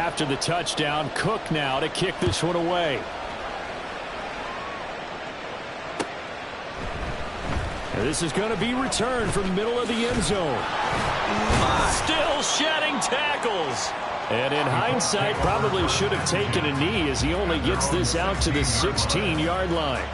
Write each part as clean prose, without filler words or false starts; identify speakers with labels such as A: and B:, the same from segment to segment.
A: after the touchdown. Cook now to kick this one away. And this is going to be returned from the middle of the end zone. Still shedding tackles. And in hindsight, probably should have taken a knee as he only gets this out to the 16-yard line.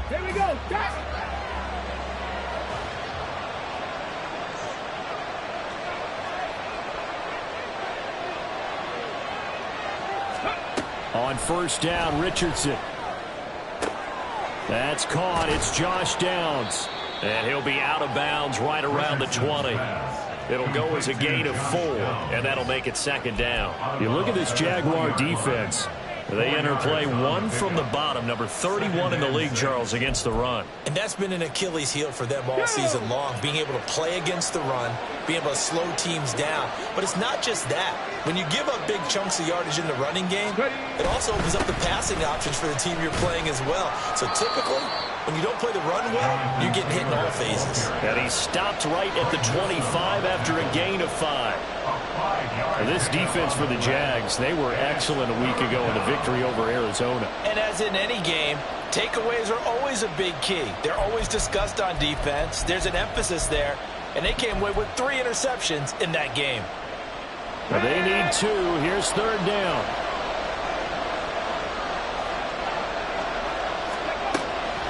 B: Here we go.
A: On first down, Richardson. That's caught. It's Josh Downs. And he'll be out of bounds right around the 20. It'll go as a gain of 4, and that'll make it second down. You look at this Jaguar defense. They enter play one from the bottom, number 31 in the league, Charles, against the run.
C: And that's been an Achilles heel for them all season long, being able to play against the run, being able to slow teams down. But it's not just that. When you give up big chunks of yardage in the running game, it also opens up the passing options for the team you're playing as well. So typically, when you don't play the run well, you're getting hit in all phases.
A: And he stopped right at the 25 after a gain of 5. And this defense for the Jags, they were excellent a week ago in the victory over Arizona.
C: And as in any game, takeaways are always a big key. They're always discussed on defense. There's an emphasis there, and they came away with 3 interceptions in that game.
A: Well, they need 2. Here's third down.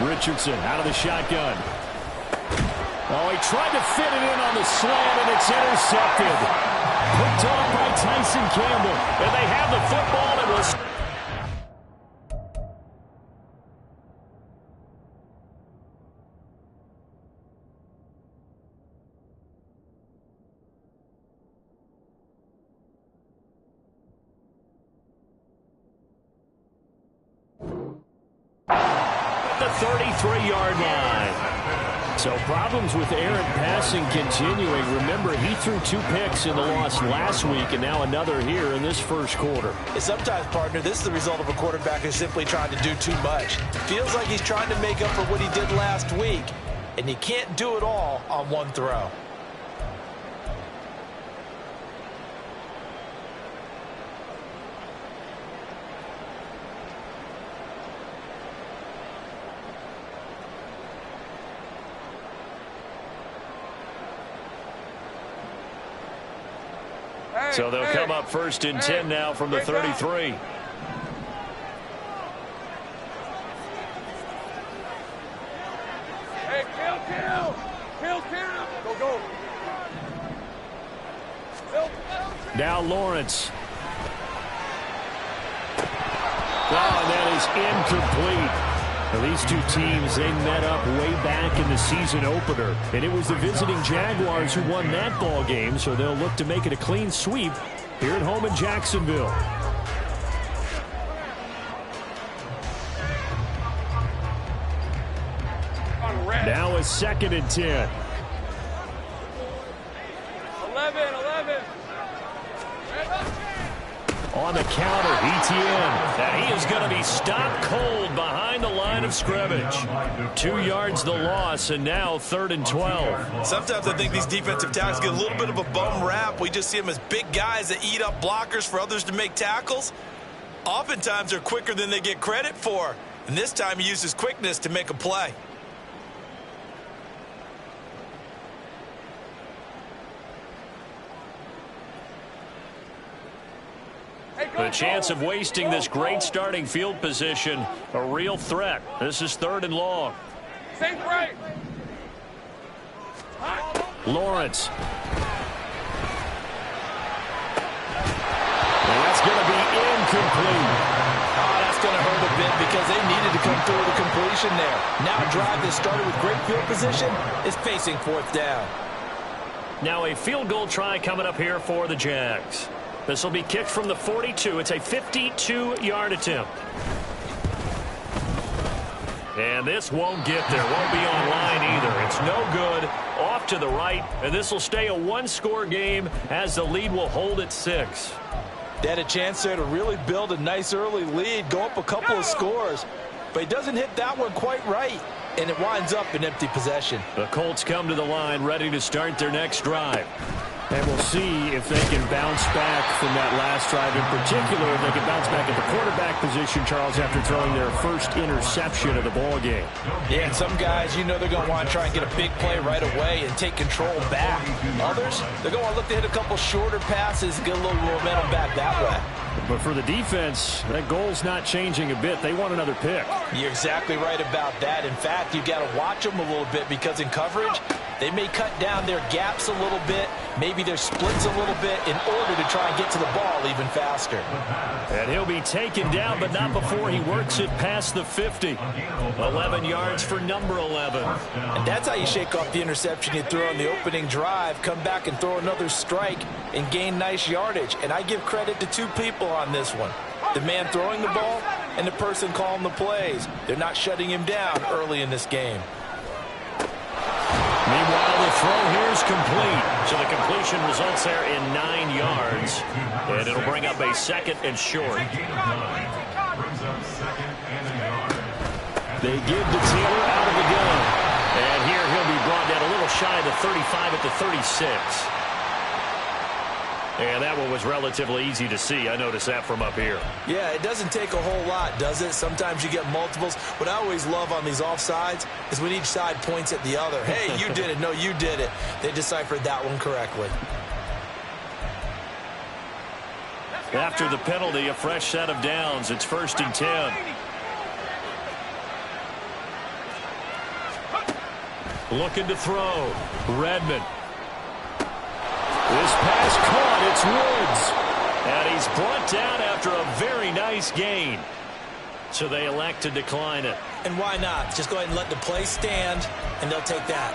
A: Richardson out of the shotgun. Oh, he tried to fit it in on the slant, and it's intercepted. Picked off by Tyson Campbell. And they have the football. It was... at the 33-yard line. So problems with errant passing continuing. Remember, he threw 2 picks in the loss last week, and now another here in this first quarter.
C: And sometimes, partner, this is the result of a quarterback who's simply trying to do too much. Feels like he's trying to make up for what he did last week, and he can't do it all on one throw.
A: So they'll come up first and 10 now from the 33.
B: Hey, kill. Go.
A: Now Lawrence. Oh, that is incomplete. Now, these two teams, they met up way back in the season opener. And it was the visiting Jaguars who won that ball game, so they'll look to make it a clean sweep here at home in Jacksonville. Now a second and 10.
B: 11.
A: On the counter, ETN. And he is going to be stopped cold behind the line of scrimmage. 2 yards the loss, and now 3rd and 12.
C: Sometimes I think these defensive tackles get a little bit of a bum rap. We just see them as big guys that eat up blockers for others to make tackles. Oftentimes they're quicker than they get credit for. And this time he uses quickness to make a play.
A: The chance of wasting this great starting field position, a real threat. This is 3rd and long.
B: Safe right.
A: Lawrence. And that's going to be incomplete.
C: Oh, that's going to hurt a bit because they needed to come through with a completion there. Now a drive that started with great field position is facing 4th down.
A: Now a field goal try coming up here for the Jags. This will be kicked from the 42. It's a 52-yard attempt. And this won't get there. Won't be on line either. It's no good. off to the right, and this will stay a one-score game as the lead will hold at 6.
C: They had a chance there to really build a nice early lead, go up a couple of scores, but he doesn't hit that one quite right, and it winds up an empty possession.
A: The Colts come to the line ready to start their next drive. And we'll see if they can bounce back from that last drive. In particular, if they can bounce back at the quarterback position, Charles, after throwing their first interception of the ball game.
C: Yeah, and some guys, you know they're going to want to try and get a big play right away and take control back. Others, they're going to look to hit a couple shorter passes, get a little momentum back that way.
A: But for the defense, that goal's not changing a bit. They want another pick.
C: You're exactly right about that. In fact, you've got to watch them a little bit because in coverage, they may cut down their gaps a little bit, maybe their splits a little bit in order to try and get to the ball even faster.
A: And he'll be taken down, but not before he works it past the 50. 11 yards for number 11.
C: And that's how you shake off the interception you threw on the opening drive, come back and throw another strike and gain nice yardage. And I give credit to two people on this one. The man throwing the ball and the person calling the plays. They're not shutting him down early in this game.
A: Meanwhile, the throw here is complete. So the completion results there in 9 yards. And it'll bring up a 2nd and short. They give to Taylor out of the gun. And here he'll be brought down a little shy of the 35 at the 36. And that one was relatively easy to see. I noticed that from up here.
C: Yeah, it doesn't take a whole lot, does it? Sometimes you get multiples. What I always love on these offsides is when each side points at the other. Hey, you did it. No, you did it. They deciphered that one correctly.
A: After the penalty, a fresh set of downs. It's 1st and 10. Looking to throw. Redmond. This pass caught. It's Woods. And he's brought down after a very nice gain. So they elect to decline it.
C: And why not? Just go ahead and let the play stand, and they'll take that.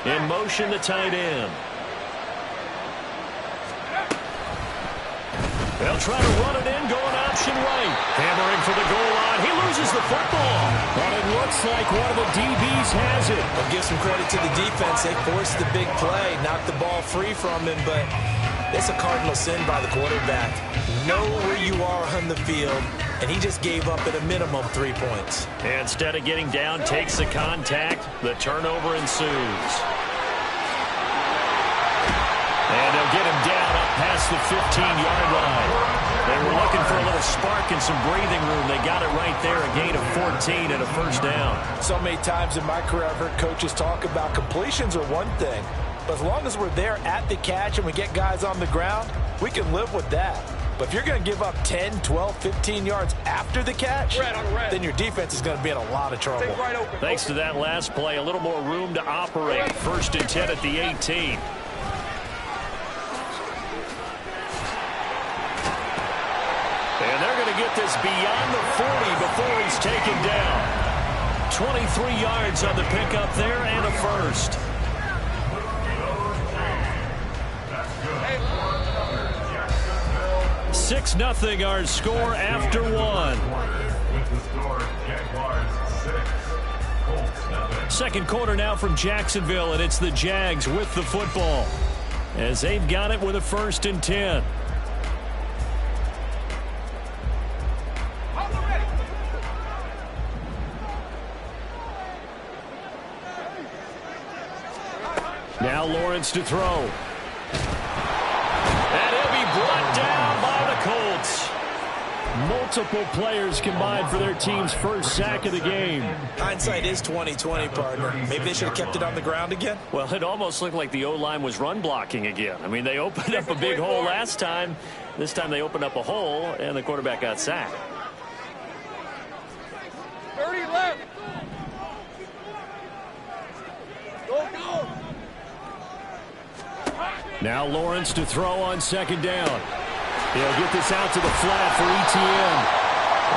A: In motion, the tight end. They'll try to run it in, going option right. Hammering for the goal line. He loses the football. But it looks like one of the DBs has it.
C: I'll give some credit to the defense. They forced the big play, knocked the ball free from him, but it's a cardinal sin by the quarterback. Know where you are on the field, and he just gave up at a minimum 3 points.
A: And instead of getting down, takes the contact. The turnover ensues. And they'll get him down up past the 15-yard line. They were looking for a little spark and some breathing room. They got it right there, a gain of 14 and a 1st down.
C: So many times in my career I've heard coaches talk about completions are one thing, but as long as we're there at the catch and we get guys on the ground, we can live with that. But if you're going to give up 10, 12, 15 yards after the catch, then your defense is going to be in a lot of trouble.
A: Thanks to that last play, a little more room to operate. 1st and 10 at the 18. And they're going to get this beyond the 40 before he's taken down. 23 yards on the pickup there and a 1st. Hey. 6-0 our score after 1. 2nd quarter now from Jacksonville, and it's the Jags with the football as they've got it with a 1st and 10. Now Lawrence to throw. And he'll be brought down by the Colts. Multiple players combined for their team's 1st sack of the game.
C: Hindsight is 20/20, partner. Maybe they should have kept it on the ground again.
A: Well, it almost looked like the O-line was run blocking again. I mean, they opened up a big hole last time. This time they opened up a hole, and the quarterback got sacked.
B: 30 left. Go, go.
A: Now Lawrence to throw on 2nd down. He'll get this out to the flat for ETN.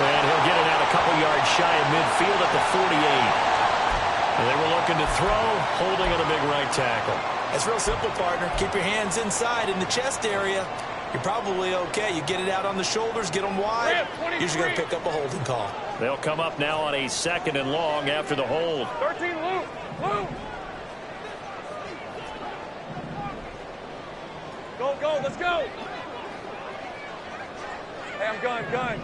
A: And he'll get it out a couple yards shy of midfield at the 48. And they were looking to throw, holding at a big right tackle.
C: It's real simple, partner. Keep your hands inside in the chest area. You're probably okay. You get it out on the shoulders, get them wide. Usually going to pick up a holding call.
A: They'll come up now on a 2nd and long after the hold.
B: 13, Luke. Luke. Go, go, let's go. Hey, I'm gun.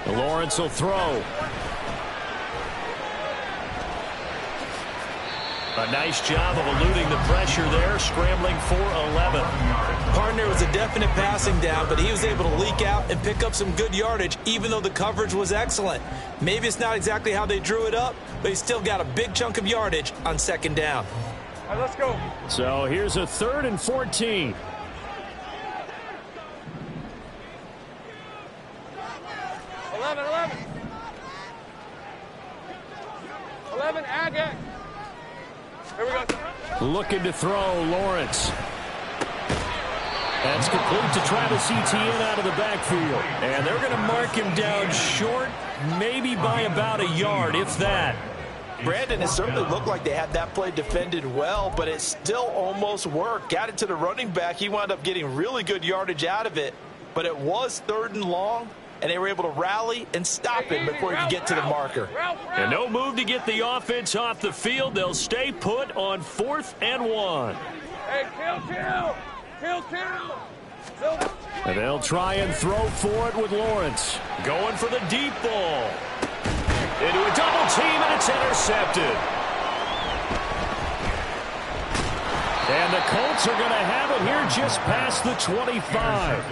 A: Lawrence will throw. A nice job of eluding the pressure there, scrambling for 11.
C: Partner was a definite passing down, but he was able to leak out and pick up some good yardage, even though the coverage was excellent. Maybe it's not exactly how they drew it up, but he still got a big chunk of yardage on 2nd down.
B: All right, let's go.
A: So here's a 3rd and 14.
B: 11, Agate. Here we go.
A: Looking to throw, Lawrence. That's complete to Travis Etienne out of the backfield. And they're going to mark him down short, maybe by about a yard, if that.
C: Brandon, it certainly looked like they had that play defended well, but it still almost worked. Got it to the running back. He wound up getting really good yardage out of it, but it was 3rd and long, and they were able to rally and stop him before he could get to the marker.
A: And no move to get the offense off the field. They'll stay put on 4th and 1.
B: Hey, kill.
A: And they'll try and throw for it with Lawrence. Going for the deep ball. Into a double team, and it's intercepted. And the Colts are going to have it here just past the 25.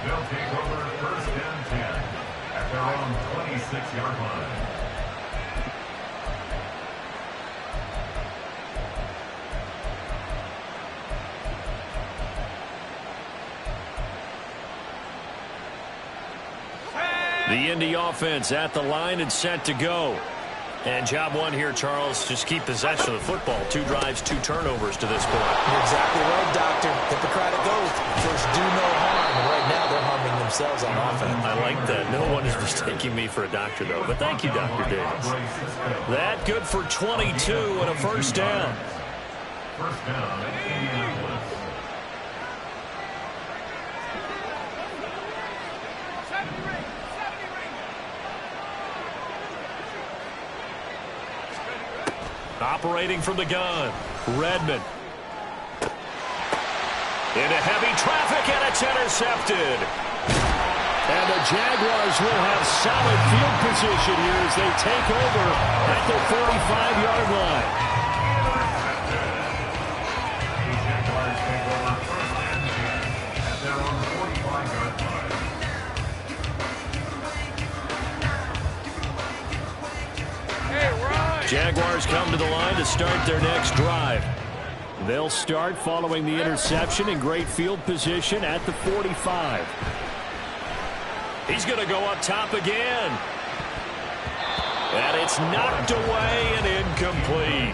D: They'll take over 1st and 10 at their own 26-yard line.
A: The Indy offense at the line and set to go. And job one here, Charles, just keep possession of the football. 2 drives, 2 turnovers to this point.
C: You're exactly right, Doctor. Hippocratic oath. First, do no harm. And right now, they're harming themselves on offense.
A: I like that. No one is mistaking me for a doctor, though. But thank you, Dr. Davis. That good for 22 and a 1st down.
D: 1st down, Indianapolis.
A: Operating from the gun, Redmond. Into heavy traffic, and it's intercepted. And the Jaguars will have solid field position here as they take over at the 45-yard line.
D: The Jaguars take over 1st and 10 at their own 45-yard line.
A: Jaguars come to the line to start their next drive. They'll start following the interception in great field position at the 45. He's going to go up top again. And it's knocked away and incomplete.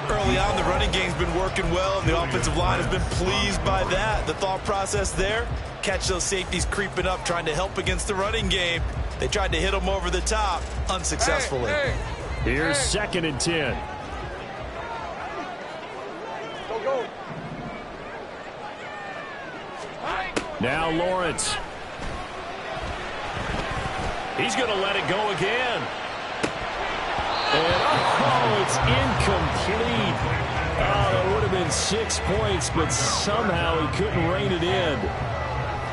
C: Early on, the running game's been working well, and the offensive line has been pleased by that. The thought process there, catch those safeties creeping up, trying to help against the running game. They tried to hit them over the top, unsuccessfully.
A: Here's 2nd and 10.
B: Go.
A: Now Lawrence. He's going to let it go again. And it's incomplete. Oh, that would have been 6 points, but somehow he couldn't rein it in.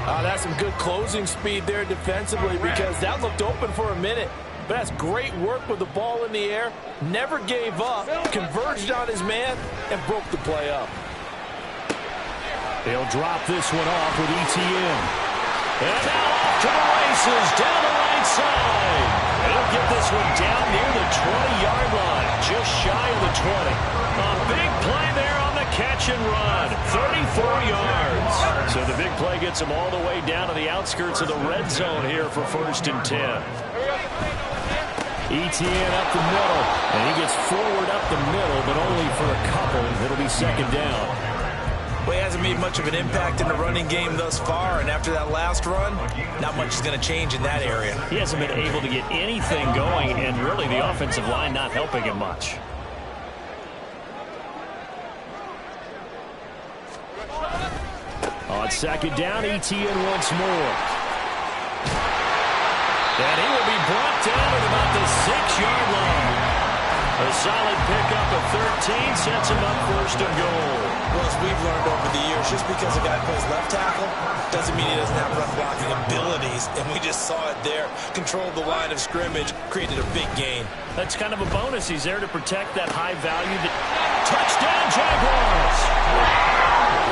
E: That's some good closing speed there defensively, because that looked open for a minute. But that's great work with the ball in the air. Never gave up, converged on his man, and broke the play up.
A: They'll drop this one off with Etienne. And now off to the races down the right side. They'll get this one down near the 20-yard line, just shy of the 20. A big play there on the catch and run, 34 yards. So the big play gets them all the way down to the outskirts of the red zone here for 1st and 10. Etienne up the middle, and he gets forward up the middle, but only for a couple. It'll be 2nd down.
C: Well, he hasn't made much of an impact in the running game thus far, and after that last run, not much is going to change in that area.
A: He hasn't been able to get anything going, and really the offensive line not helping him much. On second down, ETN once more. And he will be brought down at about the 6-yard line. A solid pickup of 13 sets him up first and goal.
C: Well, as we've learned over the years, just because a guy plays left tackle doesn't mean he doesn't have run blocking abilities. And we just saw it there. Controlled the line of scrimmage, created a big gain.
A: That's kind of a bonus. He's there to protect that high value. Touchdown, Jaguars!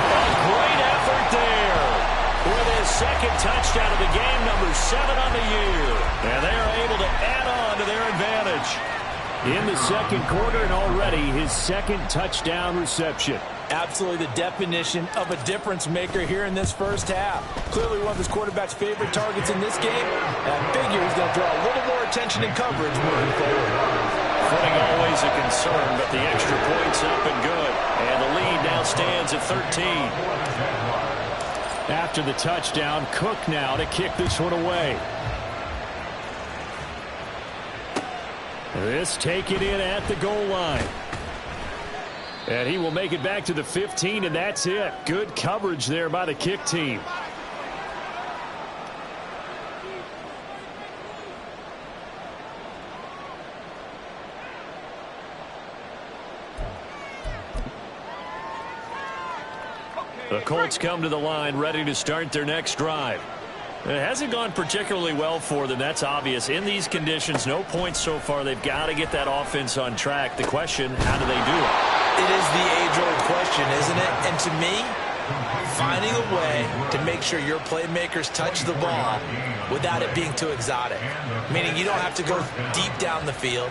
A: A great effort there. With his second touchdown of the game, number 7 on the year. And they are able to add on to their advantage. In the second quarter, and already his second touchdown reception.
E: Absolutely the definition of a difference maker here in this first half. Clearly one of his quarterback's favorite targets in this game. And I figure he's going to draw a little more attention and coverage moving forward.
A: Footing always a concern, but the extra point's up and good. And the lead now stands at 13. After the touchdown, Cook now to kick this one away. This taken in at the goal line. And he will make it back to the 15, and that's it. Good coverage there by the kick team. The Colts come to the line ready to start their next drive. It hasn't gone particularly well for them. That's obvious. In these conditions, no points so far. They've got to get that offense on track. The question, how do they do it?
C: It is the age-old question, isn't it? And to me, finding a way to make sure your playmakers touch the ball without it being too exotic. Meaning you don't have to go deep down the field.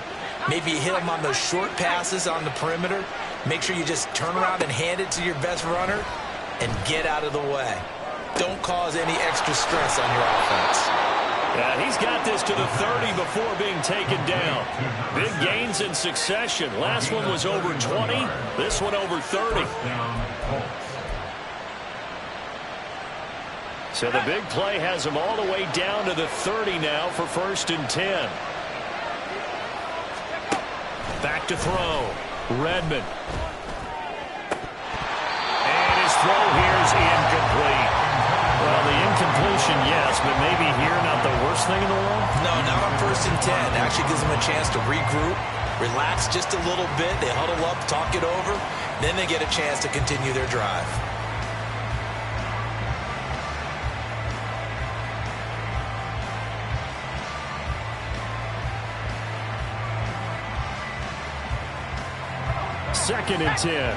C: Maybe you hit them on those short passes on the perimeter. Make sure you just turn around and hand it to your best runner and get out of the way. Don't cause any extra stress on your offense.
A: Yeah, he's got this to the 30 before being taken down. Big gains in succession. Last one was over 20. This one over 30. So the big play has him all the way down to the 30 now for 1st and 10. Back to throw. Redmond. And his throw here is incomplete. Well, the incompletion, yes, but maybe here not the worst thing in the world?
C: No, not on 1st and 10. Actually gives them a chance to regroup, relax just a little bit. They huddle up, talk it over. Then they get a chance to continue their drive.
A: Second and 10.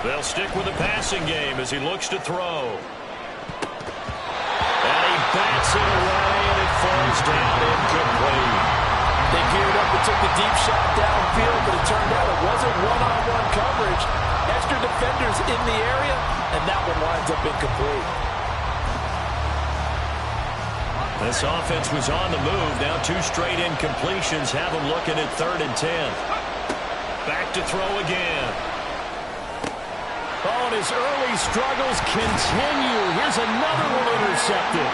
A: They'll stick with the passing game as he looks to throw. And he bats it away, and it falls down incomplete.
E: They geared up and took the deep shot downfield, but it turned out it wasn't one-on-one coverage. Extra defenders in the area, and that one winds up incomplete.
A: This offense was on the move. Now 2 straight incompletions have them looking at 3rd and 10. Back to throw again. Oh, and his early struggles continue. Here's another one intercepted.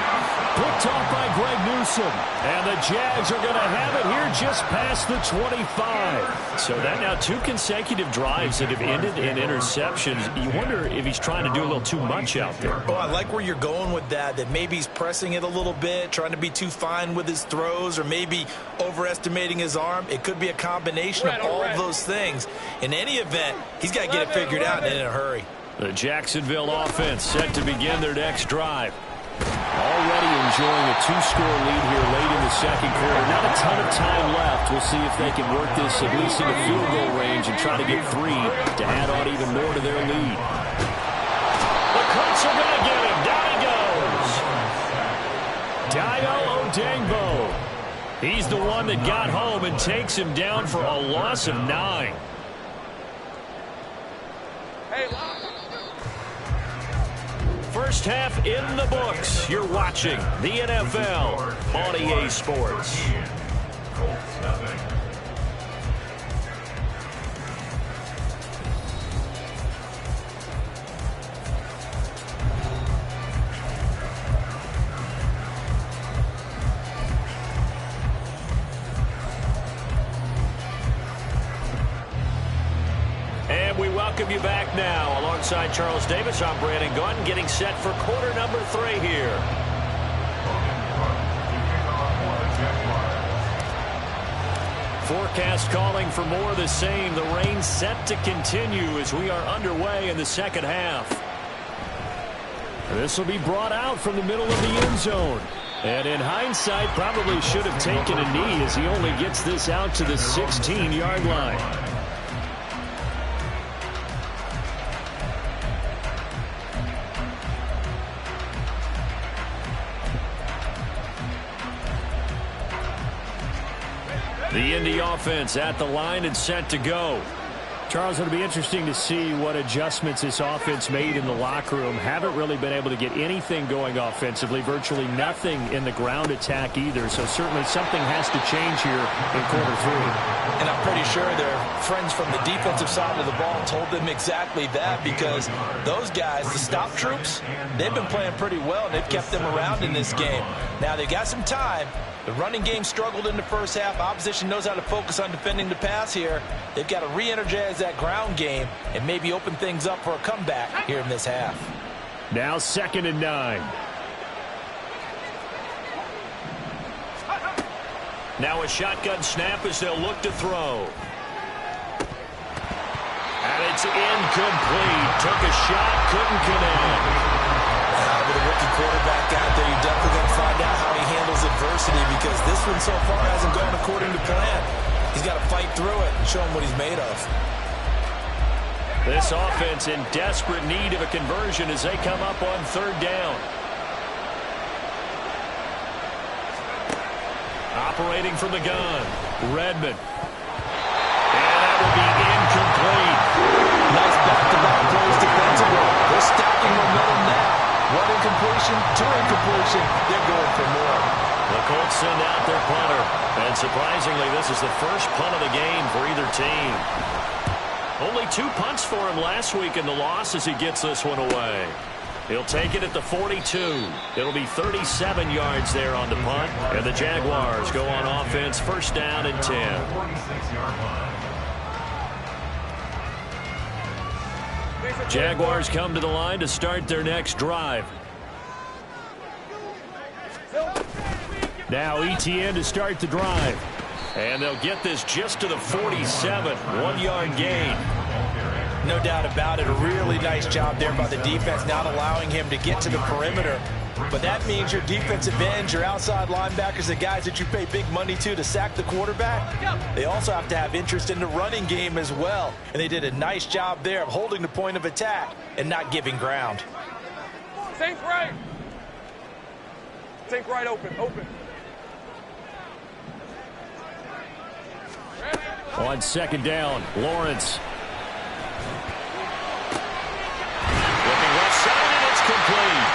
A: Picked off by Greg Newsome. And the Jags are going to have it here just past the 25. So that now 2 consecutive drives that have ended in interceptions. You wonder if he's trying to do a little too much out there.
C: Oh, I like where you're going with that maybe he's pressing it a little bit, trying to be too fine with his throws, or maybe overestimating his arm. It could be a combination of all of those things. In any event, he's got to get it figured out and in a hurry.
A: The Jacksonville offense set to begin their next drive. Already enjoying a 2-score lead here late in the second quarter. Not a ton of time left. We'll see if they can work this at least in the field goal range and try to get 3 to add on even more to their lead. The Colts are going to get him. Down he goes. Dayo Odeyingbo. He's the one that got home and takes him down for a loss of 9.
B: Hey,
A: first half in the books. You're watching the NFL on EA Sports.
D: Colts nothing.
A: And we welcome you back now. Alongside Charles Davis, I'm Brandon Gunn, getting set for quarter number 3 here. Forecast calling for more of the same. The rain set to continue as we are underway in the second half. This will be brought out from the middle of the end zone. And in hindsight, probably should have taken a knee as he only gets this out to the 16-yard line. The Indy offense at the line and set to go. Charles, it'll be interesting to see what adjustments this offense made in the locker room. Haven't really been able to get anything going offensively, virtually nothing in the ground attack either. So certainly something has to change here in quarter 3.
C: And I'm pretty sure their friends from the defensive side of the ball told them exactly that, because those guys, the stop troops, they've been playing pretty well, and they've kept them around in this game. Now they've got some time. The running game struggled in the first half. Opposition knows how to focus on defending the pass here. They've got to re-energize that ground game and maybe open things up for a comeback here in this half.
A: Now 2nd and 9. Now a shotgun snap as they'll look to throw. And it's incomplete. Took a shot, couldn't connect.
C: With a rookie quarterback out there, you're definitely going to find out how he handles adversity, because this one so far hasn't gone according to plan. He's got to fight through it and show him what he's made of.
A: This offense in desperate need of a conversion as they come up on 3rd down. Operating from the gun, Redmond. And that will be incomplete.
C: Nice back-to-back plays defensively. They're stacking momentum now. 1 incompletion, 2 incompletion. They're going for more.
A: The Colts send out their punter. And surprisingly, this is the first punt of the game for either team. Only 2 punts for him last week in the loss as he gets this one away. He'll take it at the 42. It'll be 37 yards there on the punt. And the Jaguars go on offense, 1st down and 10.
D: 46-yard line.
A: Jaguars come to the line to start their next drive. Now ETN to start the drive. And they'll get this just to the 47. 1-yard gain.
C: No doubt about it. A really nice job there by the defense, not allowing him to get to the perimeter. But that means your defensive ends, your outside linebackers, the guys that you pay big money to sack the quarterback, they also have to have interest in the running game as well. And they did a nice job there of holding the point of attack and not giving ground.
B: Sink right. Sink right open.
A: On 2nd down, Lawrence. Looking left side, and it's complete.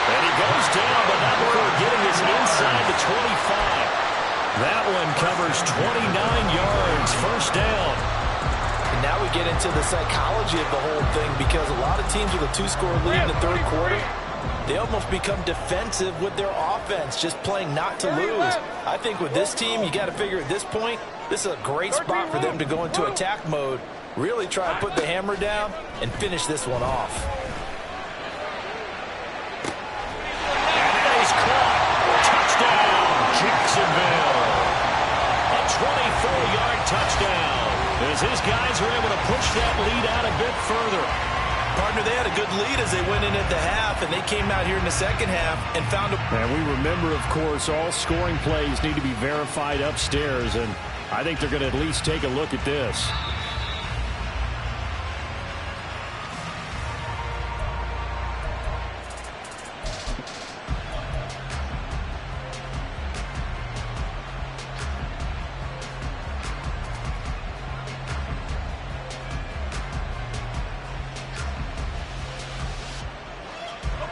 A: And he goes down, but not before getting his inside the 25. That one covers 29 yards, 1st down.
C: And now we get into the psychology of the whole thing, because a lot of teams with a 2-score lead in the 3rd quarter, they almost become defensive with their offense, just playing not to lose. I think with this team, you got to figure at this point, this is a great spot for them to go into attack mode, really try to put the hammer down and finish this one off.
A: And he's caught. Touchdown, Jacksonville. A 24-yard touchdown as his guys were able to push that lead out a bit further.
C: Partner, they had a good lead as they went in at the half, and they came out here in the second half and found a...
A: And we remember, of course, all scoring plays need to be verified upstairs, and I think they're going to at least take a look at this.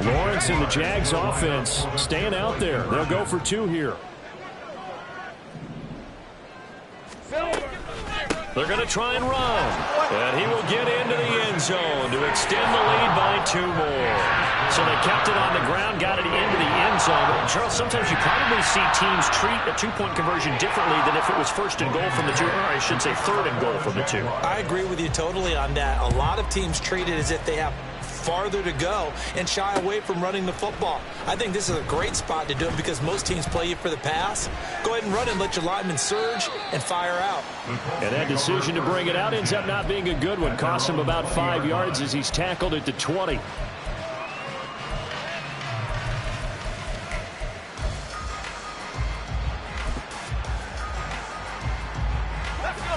A: Lawrence and the Jags offense staying out there. They'll go for 2 here. They're going to try and run. And he will get into the end zone to extend the lead by 2 more. So they kept it on the ground, got it into the end zone. Charles, sometimes you probably see teams treat a 2-point conversion differently than if it was first and goal from the 2, or I should say third and goal from the 2.
C: I agree with you totally on that. A lot of teams treat it as if they have farther to go and shy away from running the football. I think this is a great spot to do it because most teams play you for the pass. Go ahead and run and let your linemen surge and fire out.
A: And that decision to bring it out ends up not being a good one. Cost him about 5 yards as he's tackled at the 20.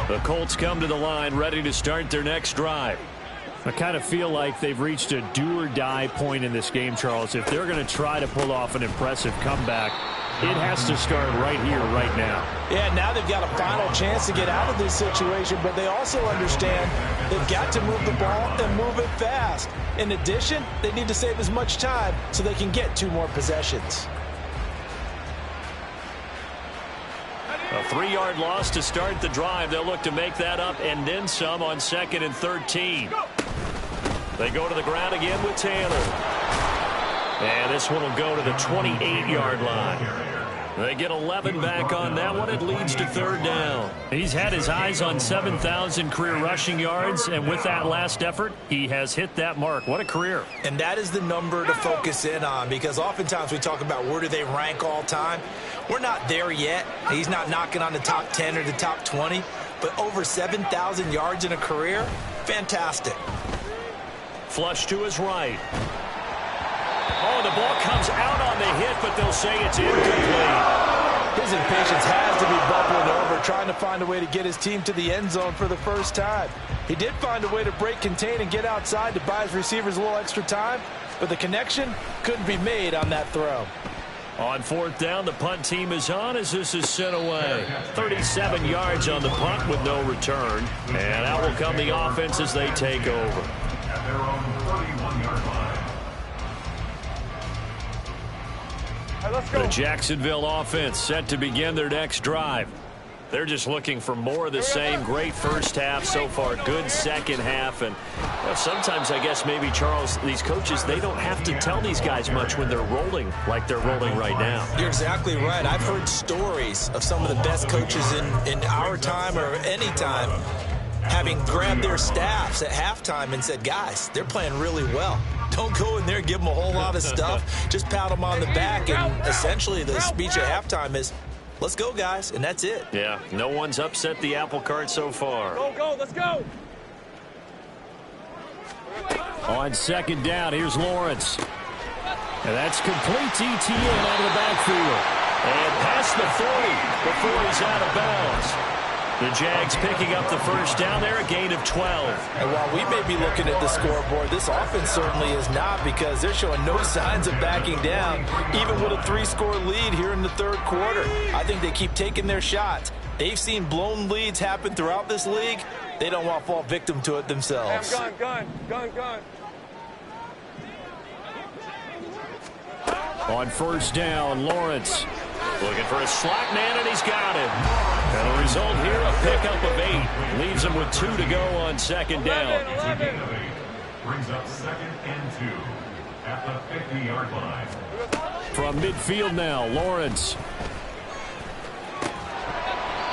A: The Colts come to the line ready to start their next drive. I kind of feel like they've reached a do-or-die point in this game, Charles. If they're going to try to pull off an impressive comeback, it has to start right here, right now.
E: Yeah, now they've got a final chance to get out of this situation, but they also understand they've got to move the ball and move it fast. In addition, they need to save as much time so they can get 2 more possessions.
A: A 3-yard loss to start the drive. They'll look to make that up and then some on 2nd and 13. They go to the ground again with Taylor. And this one will go to the 28-yard line. They get 11 back on that one. It leads to 3rd down. He's had his eyes on 7,000 career rushing yards, and with that last effort, he has hit that mark. What a career.
C: And that is the number to focus in on, because oftentimes we talk about where do they rank all time. We're not there yet. He's not knocking on the top 10 or the top 20, but over 7,000 yards in a career, fantastic.
A: Flush to his right. Oh, the ball comes out on the hit, but they'll say it's incomplete.
E: His impatience has to be bubbling over, trying to find a way to get his team to the end zone for the first time. He did find a way to break contain and get outside to buy his receivers a little extra time, but the connection couldn't be made on that throw.
A: On 4th down, the punt team is on as this is sent away. 37 yards on the punt with no return. And out will come the offense as they take over.
D: At their own 31-yard line.
B: Let's go.
A: The Jacksonville offense set to begin their next drive. They're just looking for more of the same. Great first half so far. Good second half. And sometimes, I guess, maybe, Charles, these coaches, they don't have to tell these guys much when they're rolling like they're rolling right now.
C: You're exactly right. I've heard stories of some of the best coaches in our time or any time having grabbed their staffs at halftime and said, guys, they're playing really well. Don't go in there and give them a whole lot of stuff. Just pat them on the back. And essentially the speech at halftime is, let's go, guys, and that's it.
A: Yeah, no one's upset the apple cart so far.
B: Go, let's go.
A: On 2nd down, here's Lawrence. And that's complete ETN out of the backfield. And past the 40 before he's out of bounds. The Jags picking up the first down there, a gain of 12.
E: And while we may be looking at the scoreboard, this offense certainly is not, because they're showing no signs of backing down, even with a 3-score lead here in the 3rd quarter. I think they keep taking their shots. They've seen blown leads happen throughout this league. They don't want to fall victim to it themselves.
B: Gun.
A: On 1st down, Lawrence looking for a slot man, and he's got him. And the result here, a pickup of 8. Leaves him with 2 to go on 2nd down.
D: Brings up 2nd and 2 at the 50-yard line.
A: From midfield now, Lawrence.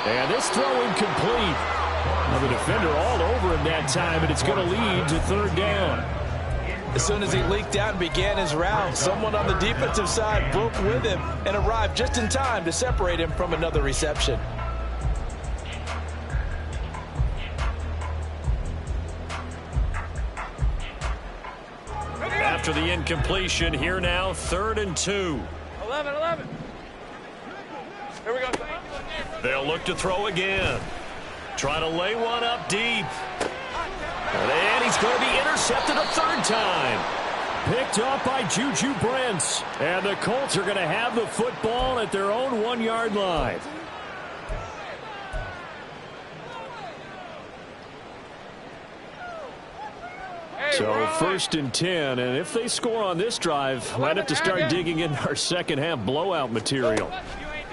A: And this throw incomplete. Well, the defender all over him that time, and it's going to lead to 3rd down.
E: As soon as he leaked out and began his route, someone on the defensive side broke with him and arrived just in time to separate him from another reception.
A: After the incompletion, here now, 3rd and 2.
B: 11. Here we go.
A: They'll look to throw again. Try to lay one up deep. And he's going to be intercepted a 3rd time. Picked up by Juju Brents. And the Colts are going to have the football at their own 1-yard line. So first and 10, and if they score on this drive, might have to start digging in our second half blowout material.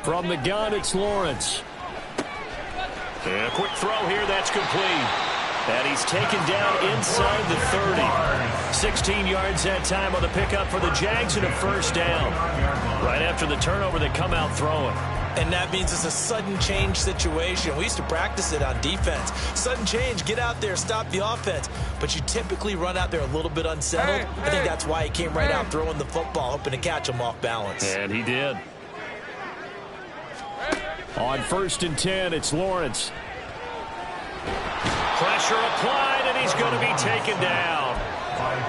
A: From the gun, it's Lawrence. And a quick throw here, that's complete. And he's taken down inside the 30. 16 yards that time on the pickup for the Jags and a first down. Right after the turnover, they come out throwing.
C: And that means it's a sudden change situation. We used to practice it on defense. Sudden change, get out there, stop the offense. But you typically run out there a little bit unsettled. I think that's why he came right out throwing the football, hoping to catch him off balance.
A: And he did. On first and 10, it's Lawrence. Pressure applied, and he's going to be taken down.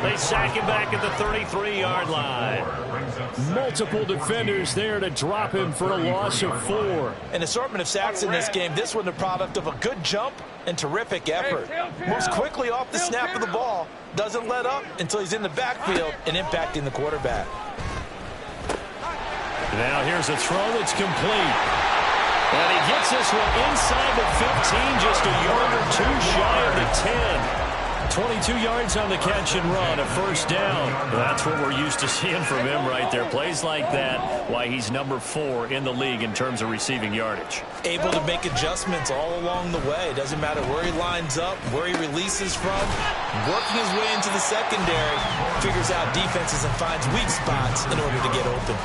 A: They sack him back at the 33-yard line. Multiple defenders there to drop him for a loss of 4.
C: An assortment of sacks in this game. This one the product of a good jump and terrific effort. Moves quickly off the snap of the ball. Doesn't let up until he's in the backfield and impacting the quarterback.
A: Now here's a throw that's complete. And he gets this one inside the 15, just a yard or two shy of the 10. 22 yards on the catch and run, a first down. That's what we're used to seeing from him right there. Plays like that, why he's number 4 in the league in terms of receiving yardage.
C: Able to make adjustments all along the way. Doesn't matter where he lines up, where he releases from. Working his way into the secondary. Figures out defenses and finds weak spots in order to get open.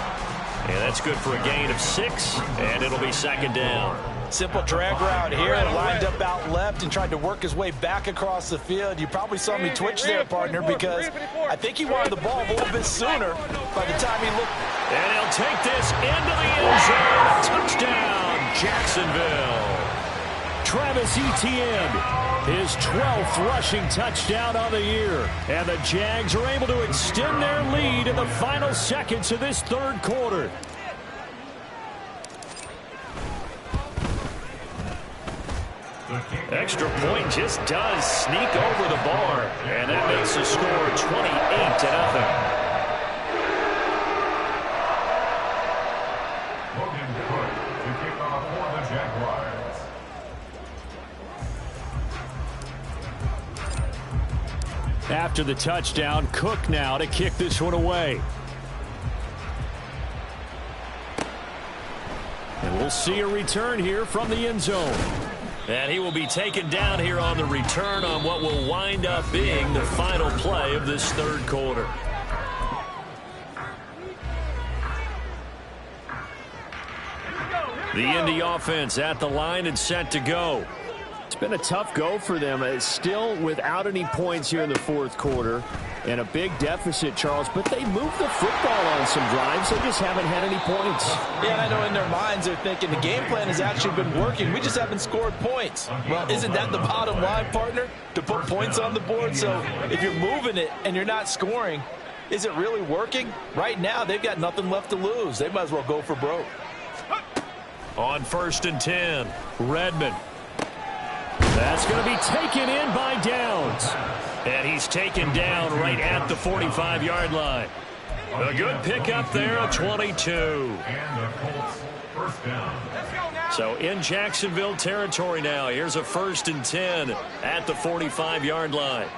A: And that's good for a gain of 6, and it'll be second down.
C: Simple drag route here, lined up out left and tried to work his way back across the field. You probably saw me twitch there, partner, because I think he wanted the ball a little bit sooner by the time he looked.
A: And he'll take this into the end zone. Touchdown, Jacksonville. Travis Etienne, his 12th rushing touchdown on the year. And the Jags are able to extend their lead in the final seconds of this third quarter. Extra point just does sneak over the bar. And that makes the score 28-0. After the touchdown, Cook now to kick this one away. And we'll see a return here from the end zone. And he will be taken down here on the return on what will wind up being the final play of this third quarter. The Indy offense at the line and set to go. It's been a tough go for them. It's still without any points here in the fourth quarter and a big deficit, Charles, but they moved the football on some drives. They just haven't had any points.
C: Yeah, I know in their minds they're thinking the game plan has actually been working. We just haven't scored points. Well, isn't that the bottom line, partner? To put points on the board? So if you're moving it and you're not scoring, is it really working? Right now, they've got nothing left to lose. They might as well go for broke.
A: On first and 10, Redmond. That's going to be taken in by Downs. And he's taken down right at the 45-yard line. A good pickup there, a 22.
D: And the Colts first down.
A: So in Jacksonville territory now. Here's a first and 10 at the 45-yard line.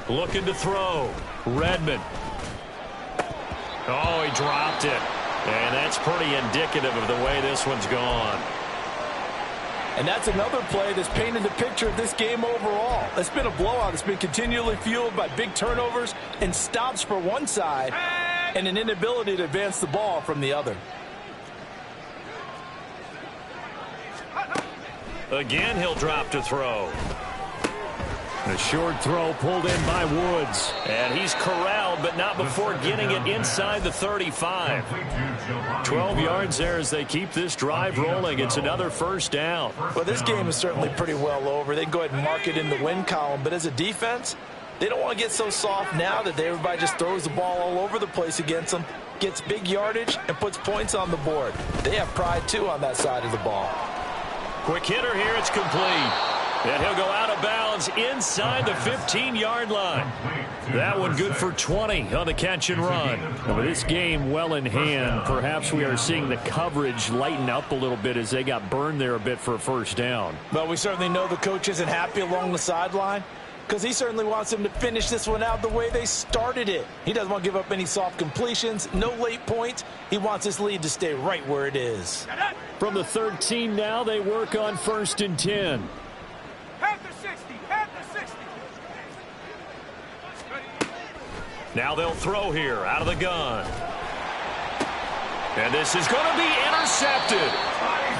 A: Looking to throw. Redmond. Oh, he dropped it. And that's pretty indicative of the way this one's gone.
E: And that's another play that's painted the picture of this game overall. It's been a blowout. It's been continually fueled by big turnovers and stops for one side and an inability to advance the ball from the other.
A: Again, he'll drop to throw. A short throw pulled in by Woods. And he's corralled, but not before getting it inside the 35. 12 yards there as they keep this drive rolling. It's another first down.
C: Well, this game is certainly pretty well over. They can go ahead and mark it in the win column. But as a defense, they don't want to get so soft now that everybody just throws the ball all over the place against them, gets big yardage, and puts points on the board. They have pride, too, on that side of the ball.
A: Quick hitter here. It's complete. And he'll go out of bounds inside the 15-yard line. That one good for 20 on the catch and run. And with this game well in hand, perhaps we are seeing the coverage lighten up a little bit as they got burned there a bit for a first down.
C: But we certainly know the coach isn't happy along the sideline.
E: because he certainly wants them to finish this one out the way they started it. He doesn't want to give up any soft completions, no late points. He wants his lead to stay right where it is.
A: From the 13 now, they work on 1st and 10.
B: Half the 60, half the 60.
A: Now they'll throw here out of the gun. And this is going to be intercepted.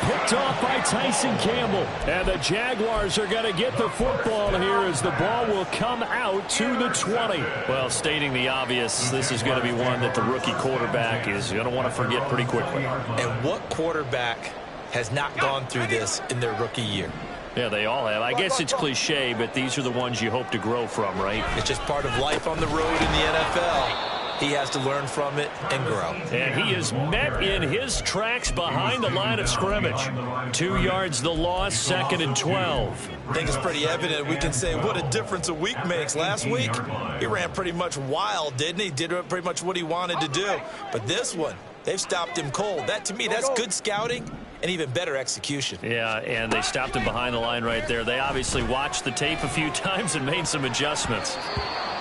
A: Picked off by Tyson Campbell. And the Jaguars are going to get the football here as the ball will come out to the 20. Well, stating the obvious, this is going to be one that the rookie quarterback is going to want to forget pretty quickly.
C: And what quarterback has not gone through this in their rookie year?
A: Yeah, they all have. I guess it's cliche, but these are the ones you hope to grow from, right?
C: It's just part of life on the road in the NFL. He has to learn from it and grow.
A: And he is met in his tracks behind the line of scrimmage. 2 yards the loss, 2nd and 12.
C: I think it's pretty evident. We can say what a difference a week makes. Last week, he ran pretty much wild, didn't he? Did pretty much what he wanted to do. But this one, they've stopped him cold. That, to me, that's good scouting and even better execution.
A: Yeah, and they stopped him behind the line right there. They obviously watched the tape a few times and made some adjustments.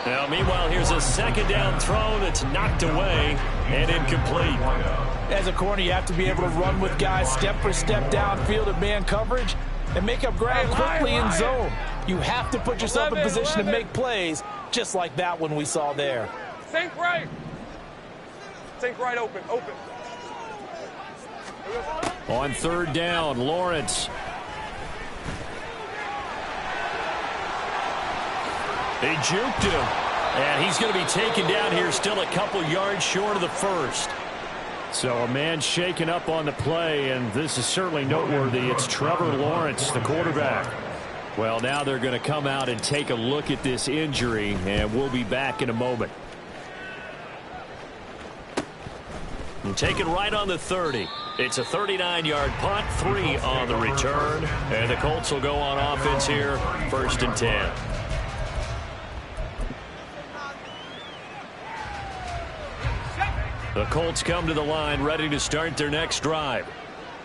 A: Now, meanwhile, here's a 2nd down throw that's knocked away and incomplete.
E: As a corner, you have to be able to run with guys step for step downfield in man coverage and make up ground quickly in zone. You have to put yourself in position to make plays, just like that one we saw there.
B: Sink right. Sink right open, open.
A: On 3rd down, Lawrence. They juked him, and he's going to be taken down here still a couple yards short of the 1st. So a man shaken up on the play, and this is certainly noteworthy. It's Trevor Lawrence, the quarterback. Well, now they're going to come out and take a look at this injury, and we'll be back in a moment. And taken right on the 30. It's a 39-yard punt, 3 on the return, and the Colts will go on offense here, 1st and 10. The Colts come to the line ready to start their next drive.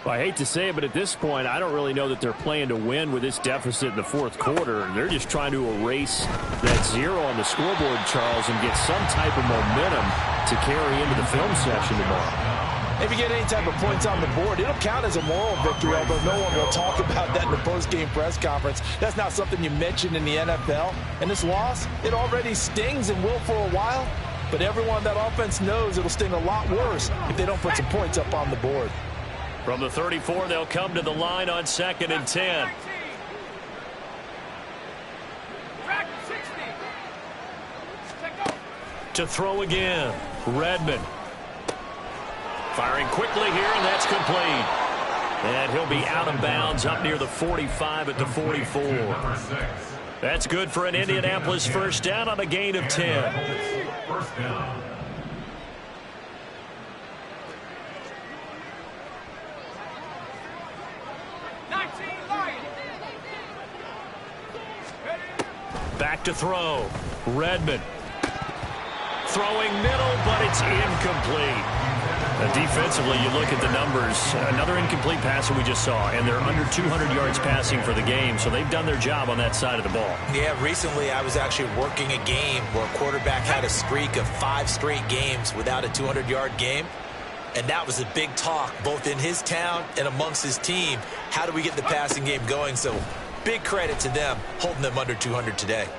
A: Well, I hate to say it, but at this point, I don't really know that they're playing to win with this deficit in the 4th quarter. They're just trying to erase that 0 on the scoreboard, Charles, and get some type of momentum to carry into the film session tomorrow.
E: If you get any type of points on the board, it'll count as a moral victory, although no one will talk about that in the post-game press conference. That's not something you mention in the NFL. And this loss, it already stings and will for a while. But everyone on that offense knows it'll sting a lot worse if they don't put some points up on the board.
A: From the 34, they'll come to the line on 2nd and 10. To throw again, Redmond. Firing quickly here, and that's complete. And he'll be out of bounds up near the 45 at the 44. That's good for an Indianapolis 1st down on a gain of 10.
D: 1st down.
A: Back to throw. Redmond. Throwing middle, but it's incomplete. Defensively, you look at the numbers. Another incomplete pass that we just saw, and they're under 200 yards passing for the game, so they've done their job on that side of the ball.
C: Yeah, recently I was actually working a game where a quarterback had a streak of 5 straight games without a 200-yard game, and that was a big talk both in his town and amongst his team. How do we get the passing game going? So big credit to them holding them under 200 today.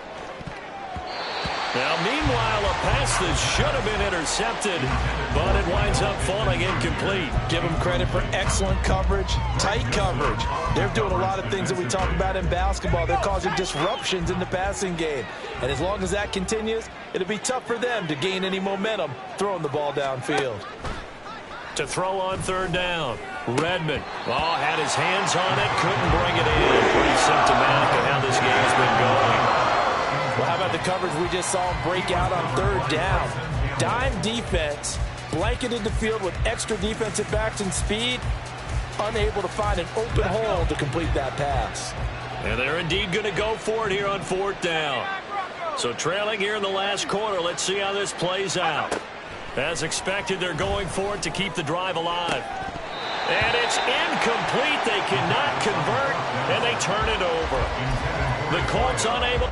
A: Now, meanwhile, a pass that should have been intercepted, but it winds up falling incomplete.
E: Give them credit for excellent coverage, tight coverage. They're doing a lot of things that we talk about in basketball. They're causing disruptions in the passing game. And as long as that continues, it'll be tough for them to gain any momentum throwing the ball downfield.
A: To throw on 3rd down, Redmond. Oh, had his hands on it, couldn't bring it in. Pretty symptomatic of how this game's been going.
E: Well, how about the coverage we just saw him break out on 3rd down? Dime defense, blanketed the field with extra defensive backs and speed, unable to find an open hole to complete that pass.
A: And they're indeed going to go for it here on 4th down. So trailing here in the last quarter, let's see how this plays out. As expected, they're going for it to keep the drive alive. And it's incomplete. They cannot convert, and they turn it over. The Colts unable.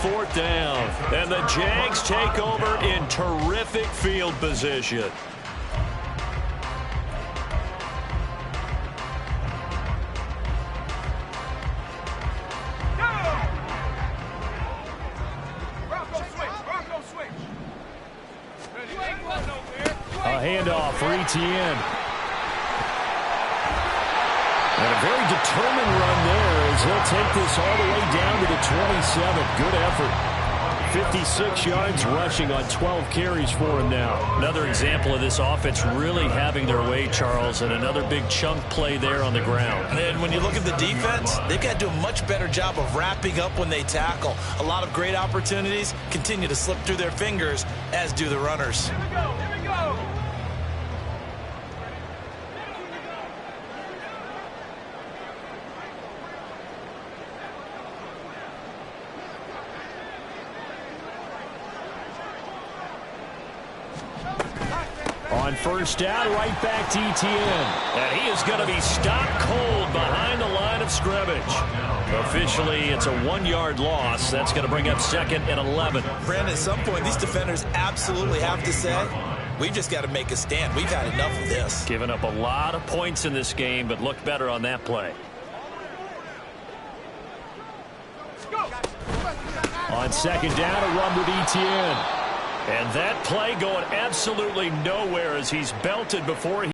A: 4th down. And the Jags take over in terrific field position. A handoff for Etienne. And a very determined run there as he'll take this all the way down to the 27. Good effort. 56 yards rushing on 12 carries for him now. Another example of this offense really having their way, Charles, and another big chunk play there on the ground.
C: And then when you look at the defense, they've got to do a much better job of wrapping up when they tackle. A lot of great opportunities continue to slip through their fingers, as do the runners.
B: Here we go. Here we go.
A: On 1st down, right back to Etienne. And he is going to be stopped cold behind the line of scrimmage. Officially, it's a 1-yard loss. That's going to bring up 2nd and 11.
C: Brandon, at some point, these defenders absolutely have to say, we've just got to make a stand. We've had enough of this.
A: Giving up a lot of points in this game, but looked better on that play. On 2nd down, a run with Etienne. And that play going absolutely nowhere as he's belted before he